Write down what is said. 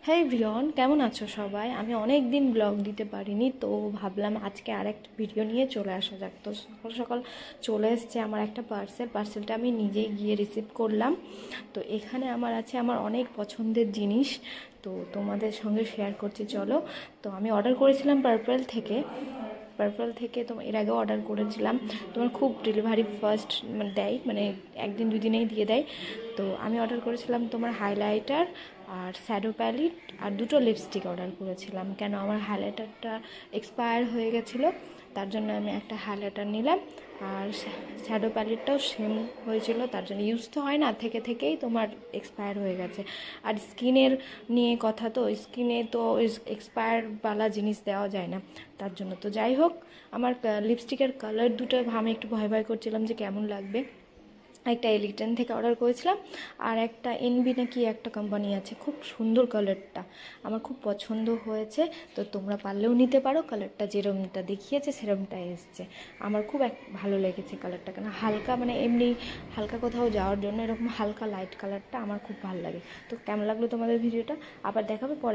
হ্যাঁ এভরিওয়ান, কেমন আছো সবাই? আমি অনেক দিন ব্লগ দিতে পারিনি, তো ভাবলাম আজকে আরেকটা ভিডিও নিয়ে চলে আসা যাক। তো সকাল সকাল চলে এসছে আমার একটা পার্সেলটা আমি নিজেই গিয়ে রিসিভ করলাম। তো এখানে আমার আছে আমার অনেক পছন্দের জিনিস, তো তোমাদের সঙ্গে শেয়ার করছি চলো। তো আমি অর্ডার করেছিলাম পার্পল থেকে তো এর আগেও অর্ডার করেছিলাম। তোমার খুব ডেলিভারি ফাস্ট দেয়, মানে একদিন দুদিনেই দিয়ে দেয়। তো আমি অর্ডার করেছিলাম তোমার হাইলাইটার আর শ্যাডো প্যালেট আর দুটো লিপস্টিক অর্ডার করেছিলাম। কেন আমার হাইলাইটারটা এক্সপায়ার হয়ে গেছিলো, তার জন্য আমি একটা হাইলাইটার নিলাম। আর শ্যাডো প্যালেটটাও সেম হয়েছিল, তার জন্য ইউজ তো হয় না, থেকেই তোমার এক্সপায়ার হয়ে গেছে। আর স্কিনের নিয়ে কথা, তো স্কিনে তো এক্সপায়ারওয়ালা জিনিস দেওয়া যায় না, তার জন্য। তো যাই হোক, আমার লিপস্টিকের কালার দুটো আমি একটু ভয় করছিলাম যে কেমন লাগবে। একটা এলিটেন থেকে অর্ডার করেছিলাম, আর একটা এনবি নাকি একটা কোম্পানি আছে, খুব সুন্দর কালারটা, আমার খুব পছন্দ হয়েছে। তো তোমরা পারলেও নিতে পারো, কালারটা যেরকমটা দেখিয়েছে সেরকমটাই এসছে। আমার খুব ভালো লেগেছে কালারটা, কেন হালকা, মানে এমনি হালকা কোথাও যাওয়ার জন্য এরকম হালকা লাইট কালারটা আমার খুব ভালো লাগে। তো কেমন লাগলো তোমাদের ভিডিওটা? আবার দেখাবে পরে।